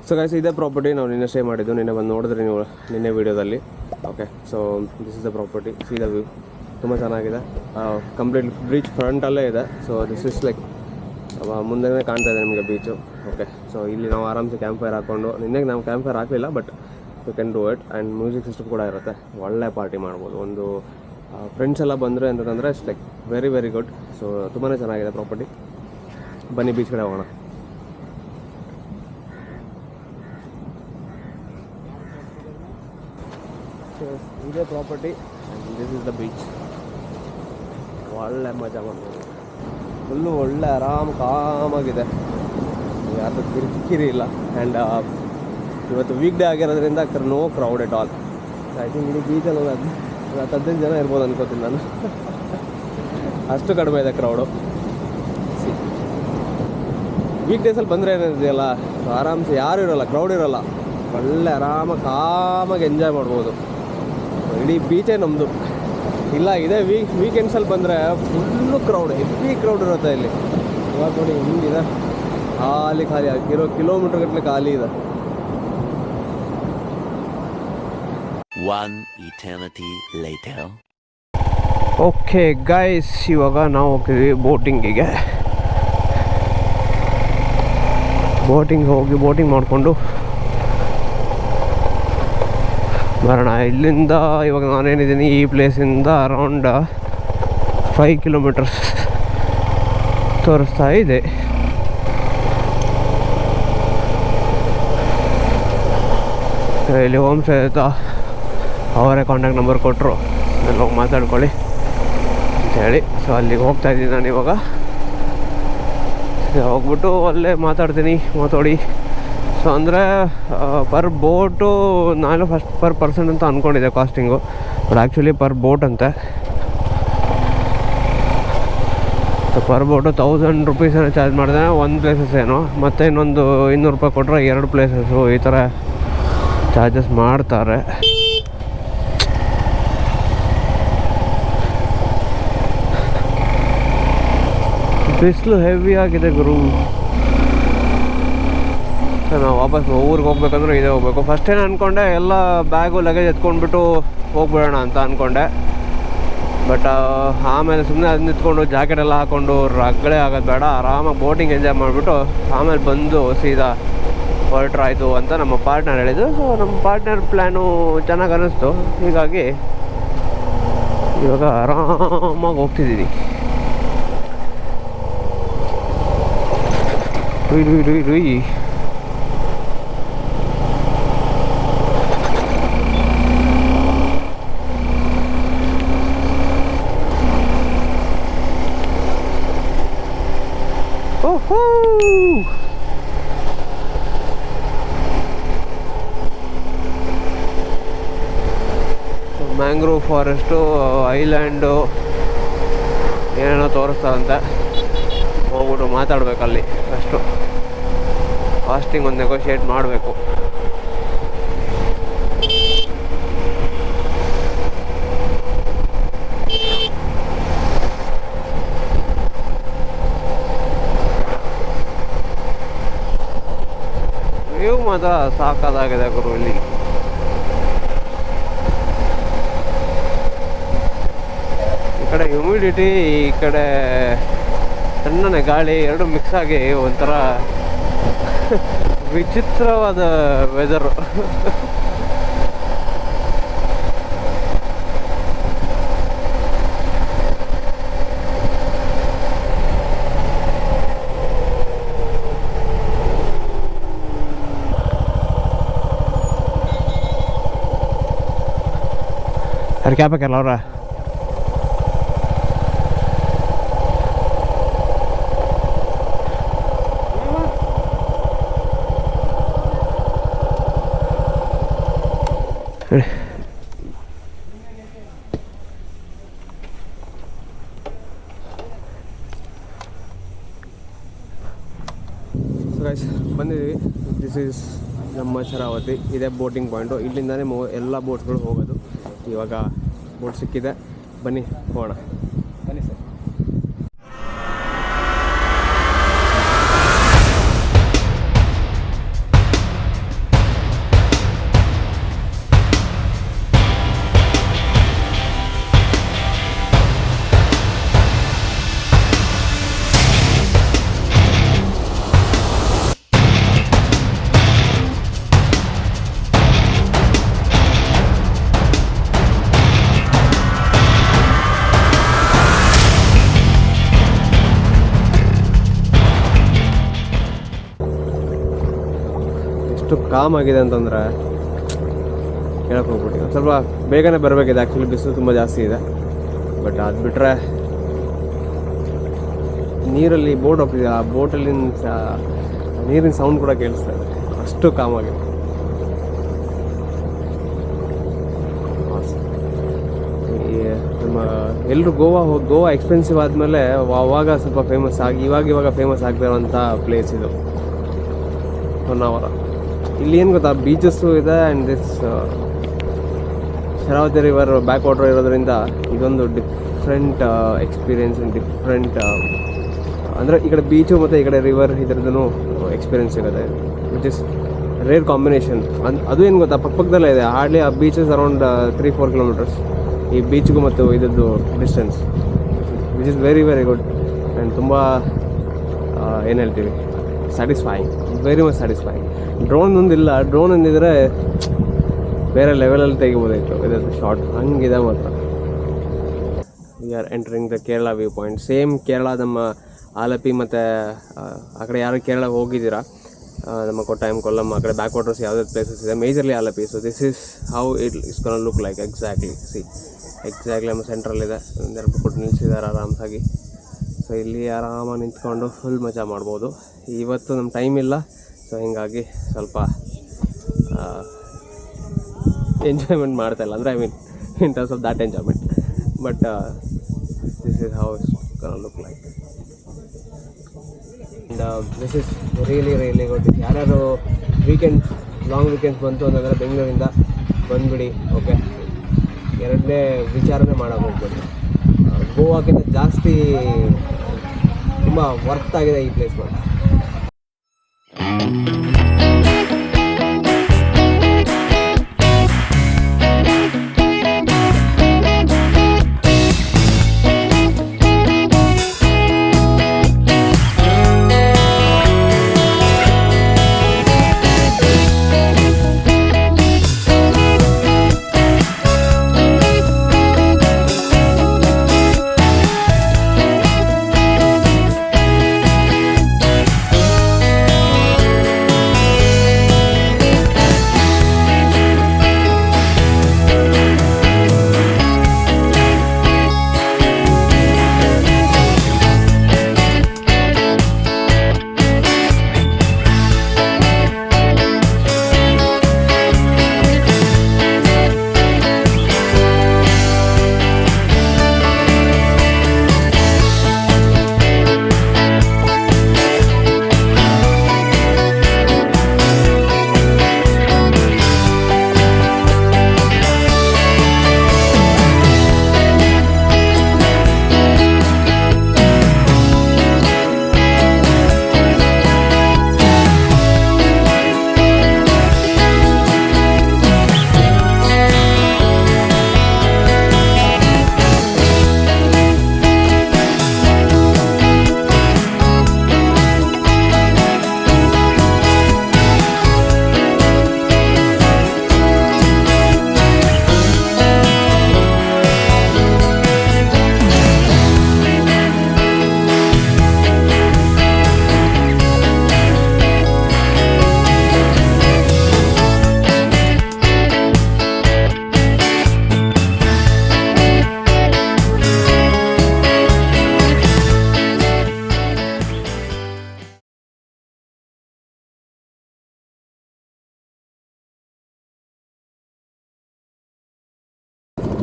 So guys ಇದೇ property ನಾವು ನಿನ್ನೆ ಸ್ಟೇ ಮಾಡಿದ್ದು, ನಿನ್ನೆ ಬಂದು ನೋಡಿದ್ರಿ ನೀವು ನಿನ್ನೆ ವೀಡಿಯೋದಲ್ಲಿ. Okay, so this is the property. C the view ತುಂಬ ಚೆನ್ನಾಗಿದೆ. ಕಂಪ್ಲೀಟ್ ಬೀಚ್ ಫ್ರಂಟಲ್ಲೇ ಇದೆ. ಸೊ ದಿಸ್ ಇಸ್ ಲೈಕ್ ಮುಂದೆನೇ ಕಾಣ್ತಾ ಇದೆ ನಿಮಗೆ ಬೀಚು. ಓಕೆ, ಸೊ ಇಲ್ಲಿ ನಾವು ಆರಾಮ್ಸೆ ಕ್ಯಾಂಪ್ ಫೈರ್ ಹಾಕ್ಕೊಂಡು, ನಿನ್ನೆ ನಾವು ಕ್ಯಾಂಪ್ ಫೈರ್ ಹಾಕಲಿಲ್ಲ but you can do it. And music system ಕೂಡ ಇರುತ್ತೆ, ಒಳ್ಳೆ ಪಾರ್ಟಿ ಮಾಡ್ಬೋದು. ಒಂದು ಫ್ರೆಂಡ್ಸ್ ಎಲ್ಲ ಬಂದರೆ ಅಂತಂದರೆ it's like very very good. So ತುಂಬಾ ಚೆನ್ನಾಗಿದೆ ಪ್ರಾಪರ್ಟಿ. ಬನ್ನಿ ಬೀಚ್ ಕಡೆ ಹೋಗೋಣ. ಸೊ ಇದೇ property and this is the beach. ಒಳ್ಳೆ ಮಜಾ ಮಾಡ್ಬೋದು. ಫುಲ್ಲು ಒಳ್ಳೆ ಆರಾಮ್ ಕಾಮಾಗಿದೆ, ಯಾರ್ದು ಕಿರಿಕಿರಿ ಇಲ್ಲ. ಆ್ಯಂಡ್ ಇವತ್ತು ವೀಕ್ ಡೇ ಆಗಿರೋದ್ರಿಂದ no crowd at all. I think ಇಡೀ ಬೀಚಲ್ಲಿ ಒಂದು 15 ಜನ ಇರ್ಬೋದು ಅನ್ಕೋತೀನಿ ನಾನು. ಅಷ್ಟು ಕಡಿಮೆ ಇದೆ ಕ್ರೌಡು. ವೀಕ್ ಡೇಸಲ್ಲಿ ಬಂದರೆ ಏನಿದೆಯಲ್ಲ, ಆರಾಮ್ಸೆ ಯಾರು ಇರೋಲ್ಲ, ಕ್ರೌಡ್ ಇರೋಲ್ಲ. ಒಳ್ಳೆ ಆರಾಮಾಗಿ ಕಾಮಾಗಿ ಎಂಜಾಯ್ ಮಾಡ್ಬೋದು. ಇಡೀ ಬೀಚೇ ನಮ್ಮದು. ಇಲ್ಲ ಇದೇ ವೀಕೆಂಡ್ಸಲ್ಲಿ ಬಂದರೆ ಫುಲ್ಲು ಕ್ರೌಡ್, ಹೆವಿ ಕ್ರೌಡ್ ಇರುತ್ತೆ ಇಲ್ಲಿ. ಇವಾಗ ನೋಡಿ ಹಿಂಗಿದೆ, ಖಾಲಿ ಕಿಲೋಮೀಟರ್ ಗಟ್ಟಲೆ ಖಾಲಿ ಇದೆ. One eternity later. Okay guys, ಇವಾಗ ನಾವು ಹೋಗ್ತೀವಿ ಬೋಟಿಂಗಿಗೆ. ಬೋಟಿಂಗ್ ಮಾಡಿಕೊಂಡು ಬರೋಣ ಇಲ್ಲಿಂದ. ಇವಾಗ ನಾನೇನಿದ್ದೀನಿ ಈ ಪ್ಲೇಸಿಂದ ಅರೌಂಡ್ 5 ಕಿಲೋಮೀಟರ್ಸ್ ತೋರಿಸ್ತಾ ಇದೆ. ಇಲ್ಲಿ ಹೋಮ್ ಸ್ಟೇ ಆಯಿತಾ, ಅವರೇ ಕಾಂಟ್ಯಾಕ್ಟ್ ನಂಬರ್ ಕೊಟ್ಟರು, ಅಲ್ಲಿ ಹೋಗಿ ಮಾತಾಡ್ಕೊಳ್ಳಿ ಅಂಥೇಳಿ. ಸೊ ಅಲ್ಲಿಗೆ ಹೋಗ್ತಾ ಇದ್ದೀನಿ ನಾನು ಇವಾಗ. ಹೋಗ್ಬಿಟ್ಟು ಅಲ್ಲೇ ಮಾತಾಡಿ. ಸೊ ಅಂದರೆ ಪರ್ ಬೋಟು ನಾನು ಫಸ್ಟ್ ಪರ್ ಪರ್ಸನ್ ಅಂತ ಅಂದ್ಕೊಂಡಿದ್ದೆ costing, but actually per boat ಅಂತೆ. ಸೊ ಪರ್ ಬೋಟು 1000 ರುಪೀಸ್ ಏನೋ ಚಾರ್ಜ್ ಮಾಡಿದೆ ಒಂದು ಪ್ಲೇಸಸ್ ಏನೋ, ಮತ್ತು ಇನ್ನೊಂದು 200 ರೂಪಾಯಿ ಕೊಟ್ಟರೆ 2 ಪ್ಲೇಸಸ್ಸು ಈ ಥರ ಚಾರ್ಜಸ್ ಮಾಡ್ತಾರೆ. ಬಿಸಿಲು ಹೆವಿ ಆಗಿದೆ ಗುರು. ಸೊ ನಾವು ವಾಪಸ್ ಊರಿಗೆ ಹೋಗ್ಬೇಕಂದ್ರೆ ಇದೇ ಹೋಗ್ಬೇಕು. ಫಸ್ಟ್ ಏನು ಅಂದ್ಕೊಂಡೆ ಎಲ್ಲ ಬ್ಯಾಗು ಲಗೇಜ್ ಎತ್ಕೊಂಡ್ಬಿಟ್ಟು ಹೋಗ್ಬಿಡೋಣ ಅಂತ ಅಂದ್ಕೊಂಡೆ, ಬಟ್ ಆಮೇಲೆ ಸುಮ್ಮನೆ ಅದನ್ನ ನಿಂತ್ಕೊಂಡು ಜಾಕೆಟ್ ಎಲ್ಲ ಹಾಕ್ಕೊಂಡು ರಗಳೆ ಆಗೋದು ಬೇಡ, ಆರಾಮಾಗಿ ಬೋಟಿಂಗ್ ಎಂಜಾಯ್ ಮಾಡಿಬಿಟ್ಟು ಆಮೇಲೆ ಬಂದು ಸೀದಾ ಹೊರಟ್ರಾಯ್ತು ಅಂತ ನಮ್ಮ ಪಾರ್ಟ್ನರ್ ಹೇಳಿದ್ರು. ಸೊ ನಮ್ಮ ಪಾರ್ಟ್ನರ್ ಪ್ಲ್ಯಾನು ಚೆನ್ನಾಗಿ ಅನ್ನಿಸ್ತು, ಹೀಗಾಗಿ ಇವಾಗ ಆರಾಮಾಗಿ ಹೋಗ್ತಿದ್ದೀನಿ. ರುಯ್ ಓಹೋ, ಮ್ಯಾಂಗ್ರೋವ್ ಫಾರೆಸ್ಟು, ಐಲ್ಯಾಂಡು ಏನೇನೋ ತೋರಿಸ್ತಾರಂತೆ. ಹೋಗ್ಬಿಟ್ಟು ಮಾತಾಡಬೇಕಲ್ಲಿ, ಅಷ್ಟು ಕಾಸ್ಟಿಂಗ್ ಒಂದು ನೆಗೋಷಿಯೇಟ್ ಮಾಡಬೇಕು. ವ್ಯೂ ಮಾತ್ರ ಸಾಕಾಗಿದೆ ಗುರು ಇಲ್ಲಿ. ಈ ಕಡೆ ಹ್ಯೂಮಿಡಿಟಿ, ಈ ಕಡೆ ತಣ್ಣನೆ ಗಾಳಿ, ಎರಡು ಮಿಕ್ಸ್ ಆಗಿ ಒಂಥರ ವಿಚಿತ್ರವಾದ ವೆದರು. ಯಾರು ಕ್ಯಾಪ್ ಹಾಕಲ್ಲ ಅವ್ರ? ಸೊ ಗೈಸ್ ಬಂದಿದ್ದೀವಿ. ದಿಸ್ ಈಸ್ ನಮ್ಮ ಶರಾವತಿ. ಇದೇ ಬೋಟಿಂಗ್ ಪಾಯಿಂಟು. ಇಲ್ಲಿಂದನೇ ಎಲ್ಲ ಬೋಟ್ಸ್ಗಳು ಹೋಗೋದು. ಇವಾಗ ಬೋಟ್ ಸಿಕ್ಕಿದೆ, ಬನ್ನಿ ಹೋಗೋಣ. ಬನ್ನಿ ಸರ್. ಎಷ್ಟು ಕಾಮ್ ಆಗಿದೆ ಅಂತಂದರೆ ಹೇಳಕ್ಕೆ ಹೋಗ್ಬಿಟ್ಟು ಒಂದು ಸ್ವಲ್ಪ ಬೇಗನೆ ಬರಬೇಕಿದೆ. ಆ್ಯಕ್ಚುಲಿ ಬಿಸಿಲು ತುಂಬ ಜಾಸ್ತಿ ಇದೆ. ಬಟ್ ಅದು ಬಿಟ್ಟರೆ ನೀರಲ್ಲಿ ಬೋಟ್ ಹೋಗ್ತಿದೆ, ಆ ಬೋಟಲ್ಲಿ ನೀರಿನ ಸೌಂಡ್ ಕೂಡ ಕೇಳಿಸ್ತಾ ಇದೆ, ಅಷ್ಟು ಕಾಮಾಗಿದೆ. ಈ ನಮ್ಮ ಎಲ್ಲರೂ ಗೋವಾ ಎಕ್ಸ್ಪೆನ್ಸಿವ್ ಆದಮೇಲೆ ಆವಾಗ ಸ್ವಲ್ಪ ಫೇಮಸ್ ಆಗಿ ಇವಾಗ ಫೇಮಸ್ ಆಗ್ತಿರೋಂಥ ಪ್ಲೇಸ್ ಇದು ಹೊನ್ನಾವರ. ಇಲ್ಲಿ ಏನು ಗೊತ್ತಾ, ಬೀಚಸ್ಸು ಇದೆ and this Sharavati river back water ಇರೋದ್ರಿಂದ ಇದೊಂದು ಡಿಫ್ರೆಂಟ್ ಎಕ್ಸ್ಪೀರಿಯೆನ್ಸ್, ಡಿಫ್ರೆಂಟ್ ಅಂದರೆ ಈ ಕಡೆ ಬೀಚು ಮತ್ತು ಈ ಕಡೆ ರಿವರ್ ಇದ್ರದ್ದು ಎಕ್ಸ್ಪೀರಿಯೆನ್ಸ್ ಸಿಗುತ್ತೆ, ವಿಚ್ ಇಸ್ ರೇರ್ ಕಾಂಬಿನೇಷನ್. ಅದು ಏನು ಗೊತ್ತಾ, ಪಕ್ಕದಲ್ಲೇ ಇದೆ. ಹಾರ್ಡ್ಲಿ ಆ ಬೀಚಸ್ ಅರೌಂಡ್ 3-4 ಕಿಲೋಮೀಟರ್ಸ್ ಈ ಬೀಚ್ಗೂ ಮತ್ತು ಇದ್ದದ್ದು distance, which is very very good and ತುಂಬ ಏನು ಹೇಳ್ತೀವಿ satisfying, very much satisfying. Drone ಒಂದಿಲ್ಲ, ಡ್ರೋನ್ ಒಂದಿದ್ರೆ ಬೇರೆ ಲೆವೆಲಲ್ಲಿ ತೆಗಿಬೋದಾಯಿತು ಇದರದ್ದು ಶಾರ್ಟ್, ಹಂಗಿದೆ ಮಾತ್ರ. We are entering the Kerala view point. Same Kerala ನಮ್ಮ ಆಲಪಿ ಮತ್ತು ಆ ಕಡೆ ಯಾರು ಕೇರಳ ಹೋಗಿದ್ದೀರಾ, ನಮ್ಮ ಕೊಟ್ಟಾಯಂ, ಕೊಲ್ಲಂ ಆ ಕಡೆ ಬ್ಯಾಕ್ ವಾಟರ್ಸ್ ಯಾವುದಾದ್ರು ಪ್ಲೇಸಸ್ ಇದೆ, majorly Alleppey. So this is how it is gonna look like exactly. Exactly ನಮ್ಮ ಸೆಂಟ್ರಲ್ಲಿದೆ, ಒಂದೆರಡು ಫುಟ್ ನಿಲ್ಲಿಸಿದ್ದಾರೆ ಆರಾಮಾಗಿ. ಸೊ ಇಲ್ಲಿ ಆರಾಮಾಗಿ ನಿಂತ್ಕೊಂಡು ಫುಲ್ ಮಜಾ ಮಾಡ್ಬೋದು. ಇವತ್ತು ನಮ್ಮ ಟೈಮ್ ಇಲ್ಲ, ಸೊ ಹೀಗಾಗಿ ಸ್ವಲ್ಪ ಎಂಜಾಯ್ಮೆಂಟ್ ಮಾಡ್ತಾಯಿಲ್ಲ, ಅಂದರೆ I mean in terms of that enjoyment. But this is how it's gonna look like. And this is really good. ಯಾರ್ಯಾರು ಲಾಂಗ್ ವೀಕೆಂಡ್ಸ್ ಬಂತು ಅಂತಂದರೆ ಬೆಂಗಳೂರಿಂದ ಬಂದುಬಿಡಿ. ಓಕೆ, ಎರಡನೇ ವಿಚಾರನೇ ಮಾಡೋಕೆ ಹೋಗ್ಬೋದು. ಗೋವಾಕ್ಕಿಂತ ಜಾಸ್ತಿ ತುಂಬ ವರ್ತ್ ಆಗಿದೆ ಈ ಪ್ಲೇಸ್ ಮಾತ್ರ.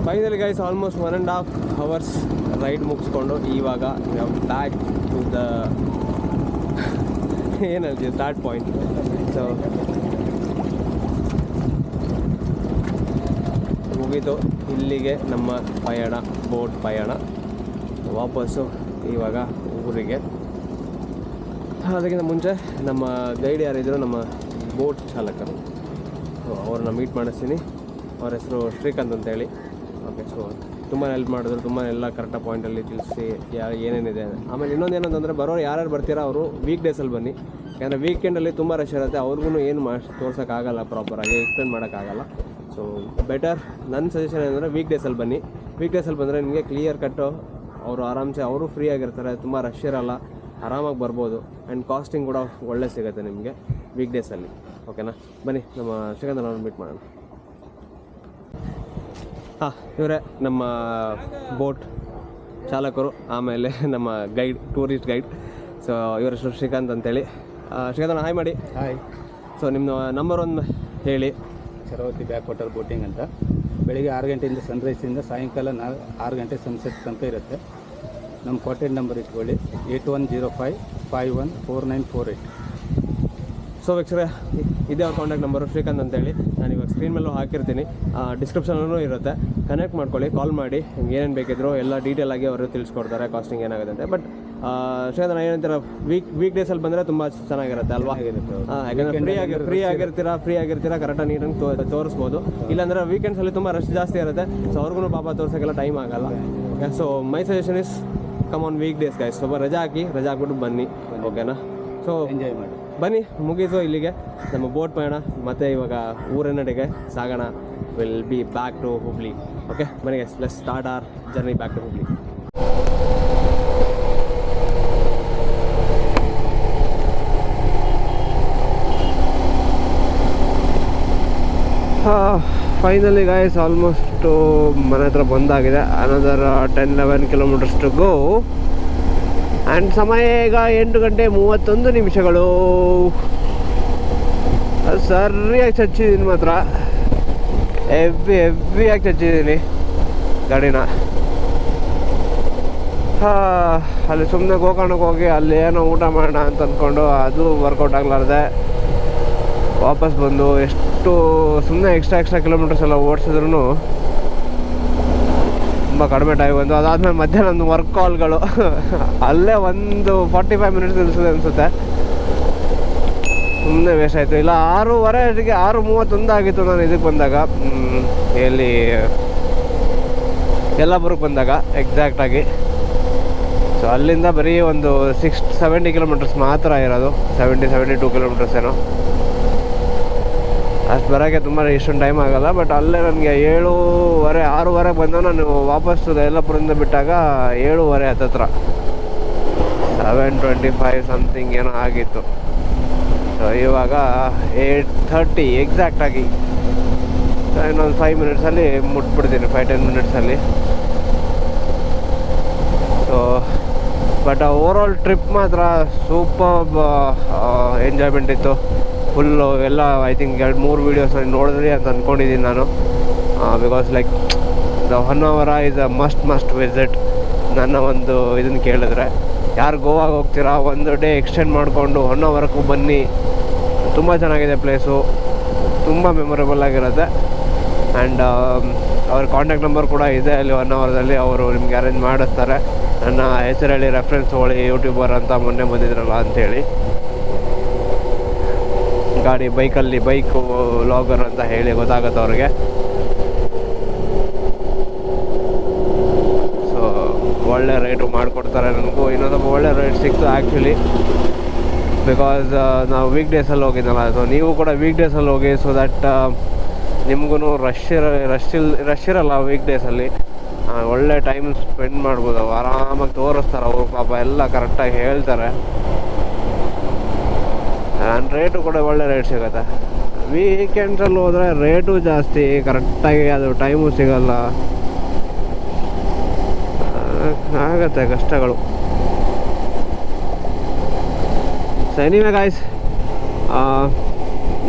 Finally guys, almost 1.5 hours ride ಮುಗಿಸ್ಕೊಂಡು ಇವಾಗ ಬ್ಯಾಕ್ ಟು ದ ಏನು ಹೇಳ್ತೀವಿ ಸ್ಟಾರ್ಟ್ ಪಾಯಿಂಟ್. ಸೊ ಮುಗೀತು ಇಲ್ಲಿಗೆ ನಮ್ಮ ಪಯಣ, ಬೋಟ್ ಪಯಣ. ವಾಪಸ್ಸು ಇವಾಗ ಊರಿಗೆ. ಅದಕ್ಕಿಂತ ಮುಂಚೆ ನಮ್ಮ ಗೈಡ್ ಯಾರಿದ್ರು, ನಮ್ಮ ಬೋಟ್ ಚಾಲಕರು, ಸೊ ಅವ್ರನ್ನ ಮೀಟ್ ಮಾಡಿಸ್ತೀನಿ. ಅವ್ರ ಹೆಸರು ಶ್ರೀಕಾಂತ್ ಅಂತೇಳಿ. ಓಕೆ, ಸೊ ತುಂಬ ಹೆಲ್ಪ್ ಮಾಡಿದ್ರು, ತುಂಬ ಎಲ್ಲ ಕರೆಕ್ಟಾಗಿ ಪಾಯಿಂಟಲ್ಲಿ ತಿಳಿಸಿ ಏನೇನಿದೆ. ಆಮೇಲೆ ಇನ್ನೊಂದು ಏನಂತಂದರೆ, ಬರೋರು ಯಾರ್ಯಾರು ಬರ್ತೀರಾ ಅವರು ವೀಕ್ ಡೇಸಲ್ಲಿ ಬನ್ನಿ. ಯಾಕಂದರೆ ವೀಕೆಂಡಲ್ಲಿ ತುಂಬ ರಶ್ ಇರುತ್ತೆ, ಅವ್ರಿಗೂ ಏನು ತೋರ್ಸೋಕ್ಕಾಗಲ್ಲ, ಪ್ರಾಪರಾಗಿ ಎಕ್ಸ್ಪ್ಲೇನ್ ಮಾಡೋಕ್ಕಾಗಲ್ಲ. ಸೊ ಬೆಟರ್ ನನ್ನ ಸಜೆಷನ್ ಏನಂದರೆ ವೀಕ್ ಡೇಸಲ್ಲಿ ಬನ್ನಿ. ವೀಕ್ ಡೇಸಲ್ಲಿ ಬಂದರೆ ನಿಮಗೆ ಕ್ಲಿಯರ್ ಕಟ್ಟು ಅವರು ಆರಾಮ್ಸೆ ಅವರು ಫ್ರೀ ಆಗಿರ್ತಾರೆ, ತುಂಬ ರಶ್ ಇರೋಲ್ಲ. ಆರಾಮಾಗಿ ಬರ್ಬೋದು. ಆ್ಯಂಡ್ ಕಾಸ್ಟಿಂಗ್ ಕೂಡ ಒಳ್ಳೆ ಸಿಗುತ್ತೆ ನಿಮಗೆ ವೀಕ್ ಡೇಸಲ್ಲಿ. ಓಕೆನಾ, ಬನ್ನಿ ನಮ್ಮ ಶ್ರೀಕಾಂತ್ ಅವ್ರನ್ನ ಮೀಟ್ ಮಾಡೋಣ. ಹಾಂ, ಇವರೇ ನಮ್ಮ ಬೋಟ್ ಚಾಲಕರು, ಆಮೇಲೆ ನಮ್ಮ ಗೈಡ್, ಟೂರಿಸ್ಟ್ ಗೈಡ್. ಸೊ ಇವರ ಹೆಸರು ಶ್ರೀಕಾಂತ್ ಅಂತೇಳಿ. ಶ್ರೀಕಾಂತ್ ಹಾಯ್ ಮಾಡಿ. ಹಾಯ್. ಸೊ ನಿಮ್ಮ ನಂಬರ್ ಒಂದು ಹೇಳಿ. ಶರಾವತಿ ಬ್ಯಾಕ್ ವಾಟರ್ ಬೋಟಿಂಗ್ ಅಂತ. ಬೆಳಿಗ್ಗೆ 6 ಗಂಟೆಯಿಂದ ಸನ್ರೈಸಿಂದ ಸಾಯಂಕಾಲ 6 ಗಂಟೆ ಸನ್ಸೆಟ್ ತನಕ ಇರುತ್ತೆ. ನಮ್ಮ ಕಾಂಟ್ಯಾಕ್ಟ್ ನಂಬರ್ ಇಟ್ಕೊಳ್ಳಿ 8105514948. ಸೊ ವೀಕ್ಷಕರೇ, ಇದೇ ಅವ್ರ ಕಾಂಟ್ಯಾಕ್ಟ್ ನಂಬರು ಶ್ರೀಕಾಂತ್ ಅಂತೇಳಿ. ನಾನು ಇವಾಗ ಸ್ಕ್ರೀನ್ ಮೇಲೂ ಹಾಕಿರ್ತೀನಿ, ಡಿಸ್ಕ್ರಿಪ್ಷನಲ್ಲೂ ಇರುತ್ತೆ. ಕನೆಕ್ಟ್ ಮಾಡ್ಕೊಳ್ಳಿ, ಕಾಲ್ ಮಾಡಿ, ನಿಮ್ಗೆ ಏನೇನು ಬೇಕಿದ್ರು ಎಲ್ಲ ಡೀಟೇಲಾಗಿ ಅವರು ತಿಳಿಸ್ಕೊಡ್ತಾರೆ, ಕಾಸ್ಟಿಂಗ್ ಏನಾಗುತ್ತೆ ಅಂತ. ಬಟ್ ಶ್ರೀಕಾಂತ್ ಏನಂತೀರ, ವೀಕ್ ಡೇಸಲ್ಲಿ ಬಂದರೆ ತುಂಬ ಚೆನ್ನಾಗಿರುತ್ತೆ ಅಲ್ವಾ? ಯಾಕಂದರೆ ಫ್ರೀ ಆಗಿರ್ತೀರಾ ಕರೆಕ್ಟಾಗಿ ನೀಟಾಗಿ ತೋರಿಸ್ಬೋದು. ಇಲ್ಲಾಂದರೆ ವೀಕೆಂಡ್ಸಲ್ಲಿ ತುಂಬ ರಶ್ ಜಾಸ್ತಿ ಇರುತ್ತೆ. ಸೊ ಅವ್ರಿಗೂ ಪಾಪ ತೋರ್ಸೋಕ್ಕೆಲ್ಲ ಟೈಮ್ ಆಗಲ್ಲ. So my suggestion is come on week days guys. ಸ್ವಲ್ಪ ರಜಾ ಹಾಕ್ಬಿಟ್ಟು ಬನ್ನಿ. ಓಕೆನಾ? ಸೊ ಎಂಜಾಯ್ ಮಾಡಿ ಬನ್ನಿ. ಮುಗೀತು ಇಲ್ಲಿಗೆ ನಮ್ಮ ಬೋಟ್ ಪಯಣ. ಮತ್ತು ಇವಾಗ ಊರಿನಡೆಗೆ ಸಾಗೋಣ. Will be back to Hubli. Okay ಬನ್ನಿ guys, let's start our journey back to Hubli. Finally guys, almost ಮನೆ ಹತ್ರ ಬಂದಾಗಿದೆ. Another 10-11 kilometres to go. And ಸಮಯ ಈಗ 8:31. ಸರಿಯಾಗಿ ಚಚ್ಚಿದ್ದೀನಿ, ಮಾತ್ರ ಹೆವಿಯಾಗಿ ಚಚ್ಚಿದ್ದೀನಿ ಗಾಡಿನ. ಅಲ್ಲಿ ಸುಮ್ಮನೆ ಗೋಕರ್ಣಕ್ಕೆ ಹೋಗಿ ಅಲ್ಲಿ ಏನೋ ಊಟ ಮಾಡೋಣ ಅಂತ ಅಂದ್ಕೊಂಡು ಅದು ವರ್ಕೌಟ್ ಆಗಲಾರ್ದೆ ವಾಪಸ್ ಬಂದು ಎಷ್ಟು ಸುಮ್ಮನೆ ಎಕ್ಸ್ಟ್ರಾ ಕಿಲೋಮೀಟರ್ಸ್ ಎಲ್ಲ ಓಡಿಸಿದ್ರು ತುಂಬ ಕಡಿಮೆ ಟೈಮ್ ಬಂದು. ಅದಾದಮೇಲೆ ಮಧ್ಯಾಹ್ನ ಒಂದು ವರ್ಕ್ ಕಾಲ್ಗಳು ಅಲ್ಲೇ ಒಂದು 45 ಮಿನಿಟ್ಸ್ ನಿಲ್ಲಿಸಿದೆ ಅನಿಸುತ್ತೆ. ಸುಮ್ಮನೆ ವೇಸ್ಟ್ ಆಯಿತು. ಇಲ್ಲ 6:30 6:31 ಆಗಿತ್ತು ನಾನು ಇದಕ್ಕೆ ಬಂದಾಗ, ಎಲ್ಲಿ ಯಲ್ಲಾಪುರಕ್ಕೆ ಬಂದಾಗ ಎಕ್ಸಾಕ್ಟಾಗಿ. ಸೊ ಅಲ್ಲಿಂದ ಬರೀ ಒಂದು 70 ಕಿಲೋಮೀಟರ್ಸ್ ಮಾತ್ರ ಇರೋದು, 72 ಕಿಲೋಮೀಟರ್ಸ್ ಏನೋ. ಅಷ್ಟು ಬರೋಕ್ಕೆ ತುಂಬ ಇಷ್ಟೊಂದು ಟೈಮ್ ಆಗೋಲ್ಲ. ಬಟ್ ಅಲ್ಲೇ ನನಗೆ 7:30 6:00 ಬಂದು ನಾನು ವಾಪಸ್ಸು ಯಲ್ಲಾಪುರದಿಂದ ಬಿಟ್ಟಾಗ 7:30 ಹತ್ತತ್ರ 7:25 ಸಮಥಿಂಗ್ ಏನೋ ಆಗಿತ್ತು. ಸೊ ಇವಾಗ 8:30 ಎಕ್ಸಾಕ್ಟಾಗಿ. ಸೊ ಇನ್ನೊಂದು 5 ಮಿನಿಟ್ಸಲ್ಲಿ ಮುಟ್ಬಿಡ್ತೀನಿ, 5-10 ಮಿನಿಟ್ಸಲ್ಲಿ. ಸೊ ಬಟ್ ಓವರಾಲ್ ಟ್ರಿಪ್ ಮಾತ್ರ ಸೂಪರ್ ಎಂಜಾಯ್ಮೆಂಟ್ ಇತ್ತು. ಫುಲ್ಲು ಎಲ್ಲ ಐ ಥಿಂಕ್ 2-3 ವೀಡಿಯೋಸ್ ನೋಡಿದ್ರಿ ಅಂತ ಅಂದ್ಕೊಂಡಿದ್ದೀನಿ ನಾನು. Because like the Honnavar is a must visit. ನನ್ನ ಒಂದು ಇದನ್ನು ಕೇಳಿದ್ರೆ, ಯಾರು ಗೋವಾಗೆ ಹೋಗ್ತೀರಾ ಒಂದು ಡೇ ಎಕ್ಸ್ಟೆಂಡ್ ಮಾಡಿಕೊಂಡು ಹೊನ್ನಾವರಕ್ಕೂ ಬನ್ನಿ. ತುಂಬ ಚೆನ್ನಾಗಿದೆ ಪ್ಲೇಸು, ತುಂಬ ಮೆಮೊರೇಬಲ್ ಆಗಿರುತ್ತೆ. ಆ್ಯಂಡ್ ಅವ್ರ ಕಾಂಟ್ಯಾಕ್ಟ್ ನಂಬರ್ ಕೂಡ ಇದೆ ಅಲ್ಲಿ ಹೊನ್ನಾವರದಲ್ಲಿ. ಅವರು ನಿಮ್ಗೆ ಅರೇಂಜ್ ಮಾಡಿಸ್ತಾರೆ. ನನ್ನ ಹೆಸರು ಹೇಳಿ ರೆಫರೆನ್ಸ್ ತೊಗೊಳ್ಳಿ, ಯೂಟ್ಯೂಬರ್ ಅಂತ ಮೊನ್ನೆ ಬಂದಿದ್ರಲ್ಲ ಅಂಥೇಳಿ. ಗಾಡಿ ಬೈಕು ವ್ಲಾಗರ್ ಅಂತ ಹೇಳಿ ಗೊತ್ತಾಗುತ್ತೆ ಅವ್ರಿಗೆ. ಸೊ ಒಳ್ಳೆ ರೇಟು ಮಾಡಿಕೊಡ್ತಾರೆ ನನಗೂ. ಇನ್ನೊಂದು ಒಳ್ಳೆ ರೇಟ್ ಸಿಕ್ತು ಆ್ಯಕ್ಚುಲಿ, ಬಿಕಾಸ್ ನಾವು ವೀಕ್ ಡೇಸಲ್ಲಿ ಹೋಗಿದ್ದಲ್ಲ. ಸೊ ನೀವು ಕೂಡ ವೀಕ್ ಡೇಸಲ್ಲಿ ಹೋಗಿ, ಸೊ ದಟ್ ನಿಮಗೂ ರಶ್ ಇರಲ್ಲ ವೀಕ್ ಡೇಸಲ್ಲಿ. ಒಳ್ಳೆ ಟೈಮ್ ಸ್ಪೆಂಡ್ ಮಾಡ್ಬೋದು. ಆರಾಮಾಗಿ ತೋರಿಸ್ತಾರೆ ಅವರು, ಪಾಪ ಎಲ್ಲ ಕರೆಕ್ಟಾಗಿ ಹೇಳ್ತಾರೆ. ಆ್ಯಂಡ್ ರೇಟು ಕೂಡ ಒಳ್ಳೆ ರೇಟ್ ಸಿಗುತ್ತೆ. ವೀಕೆಂಡ್ಸಲ್ಲಿ ಹೋದರೆ ರೇಟು ಜಾಸ್ತಿ, ಕರೆಕ್ಟಾಗಿ ಅದು ಟೈಮು ಸಿಗಲ್ಲ, ಆಗುತ್ತೆ ಕಷ್ಟಗಳು. ಸೊ ಎನಿವೆ ಗಾಯ್ಸ್,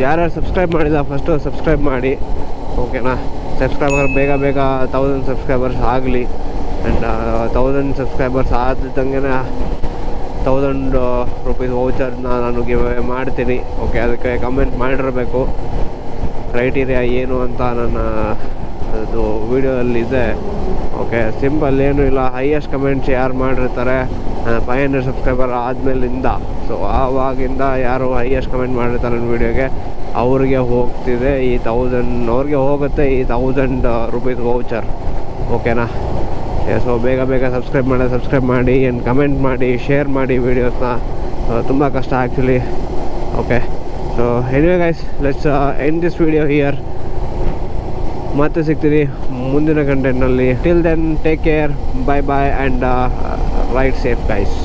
ಯಾರ್ಯಾರು ಸಬ್ಸ್ಕ್ರೈಬ್ ಮಾಡಿಲ್ಲ ಫಸ್ಟು ಸಬ್ಸ್ಕ್ರೈಬ್ ಮಾಡಿ. ಓಕೆನಾ? ಸಬ್ಸ್ಕ್ರೈಬರ್ ಬೇಗ 1000 ಸಬ್ಸ್ಕ್ರೈಬರ್ಸ್ ಆಗಲಿ. ಆ್ಯಂಡ್ 1000 ಸಬ್ಸ್ಕ್ರೈಬರ್ಸ್ ಆದಂಗೆ 1000 ರೂಪೀಸ್ ವೌಚರ್ನ ನಾನು ಗಿವ್ ಅವೇ ಮಾಡ್ತೀನಿ. ಓಕೆ, ಅದಕ್ಕೆ ಕಮೆಂಟ್ ಮಾಡಿರಬೇಕು ಕ್ರೈಟೀರಿಯಾ ಏನು ಅಂತ ನನ್ನ ಅದು ವೀಡಿಯೋದಲ್ಲಿದೆ. ಓಕೆ, ಸಿಂಪಲ್ ಏನೂ ಇಲ್ಲ. ಹೈಯೆಸ್ಟ್ ಕಮೆಂಟ್ಸ್ ಯಾರು ಮಾಡಿರ್ತಾರೆ 500 ಸಬ್ಸ್ಕ್ರೈಬರ್ ಆದಮೇಲಿಂದ, ಸೊ ಆವಾಗಿಂದ ಯಾರು ಹೈಯೆಸ್ಟ್ ಕಮೆಂಟ್ ಮಾಡಿರ್ತಾರೆ ನನ್ನ ವೀಡಿಯೋಗೆ ಅವ್ರಿಗೆ ಹೋಗ್ತಿದೆ ಈ 1000, ಅವ್ರಿಗೆ ಹೋಗುತ್ತೆ ಈ 1000 ರೂಪೀಸ್ ವೌಚರ್. ಓಕೆನಾ? ಸೊ ಬೇಗ ಸಬ್ಸ್ಕ್ರೈಬ್ ಮಾಡಿ ಆ್ಯಂಡ್ ಕಮೆಂಟ್ ಮಾಡಿ, ಶೇರ್ ಮಾಡಿ ವೀಡಿಯೋಸ್ನ. ತುಂಬ ಕಷ್ಟ actually. Okay, so anyway guys, let's end this video here. ಮತ್ತೆ ಸಿಗ್ತೀನಿ ಮುಂದಿನ ಕಂಟೆಂಟ್ನಲ್ಲಿ. Till then take care, bye and ride safe guys.